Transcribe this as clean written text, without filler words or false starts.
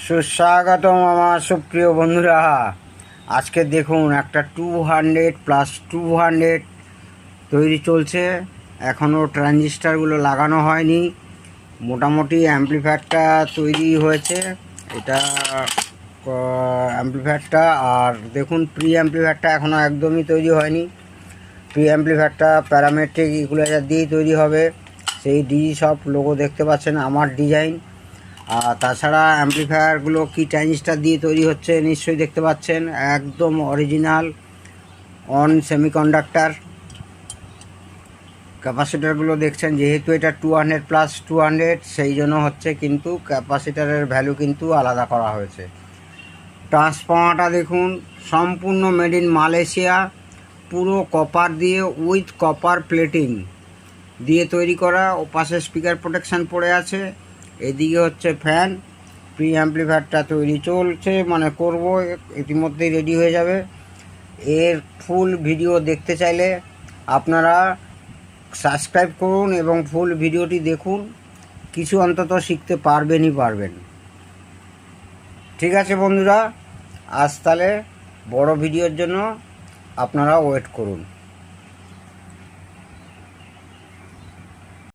সুস্বাগতম আমার সুপ্রিয় বন্ধুরা। আজকে দেখুন একটা 200+200 তৈরি চলছে। এখনও ট্রানজিস্টারগুলো লাগানো হয়নি। মোটামুটি অ্যাম্পলিফায়ারটা তৈরি হয়েছে। এটা অ্যাম্পলিফায়ারটা, আর দেখুন প্রি অ্যাম্পলিফায়ারটা এখনও একদমই তৈরি হয়নি। প্রি অ্যাম্পলিফায়ারটা প্যারামেট্রিক ইকুয়ালাইজার দিয়েই তৈরি হবে। সেই ডিজি সব লোগো দেখতে পাচ্ছেন আমার ডিজাইন। আর তাছাড়া অ্যাম্পলিফায়ারগুলো কি ট্রানজিস্টার দিয়ে তৈরি হচ্ছে নিশ্চয়ই দেখতে পাচ্ছেন, একদম অরিজিনাল অন সেমিকন্ডাক্টর। ক্যাপাসিটারগুলো দেখছেন, যেহেতু এটা 200+200 সেই জন্য হচ্ছে, কিন্তু ক্যাপাসিটারের ভ্যালু কিন্তু আলাদা করা হয়েছে। ট্রান্সফর্মারটা দেখুন, সম্পূর্ণ মেড ইন মালয়েশিয়া, পুরো কপার দিয়ে উইথ কপার প্লেটিং দিয়ে তৈরি করা। ও পাশে স্পিকার প্রোটেকশান পড়ে আছে। এদিকে হচ্ছে ফ্যান। প্রি অ্যাম্পলিফায়ারটা তৈরি চলছে, মানে করব, ইতিমধ্যেই রেডি হয়ে যাবে। এর ফুল ভিডিও দেখতে চাইলে আপনারা সাবস্ক্রাইব করুন এবং ফুল ভিডিওটি দেখুন। কিছু অন্তত শিখতে পারবেন। ঠিক আছে বন্ধুরা, আজ তাহলে বড় ভিডিওর জন্য আপনারা ওয়েট করুন।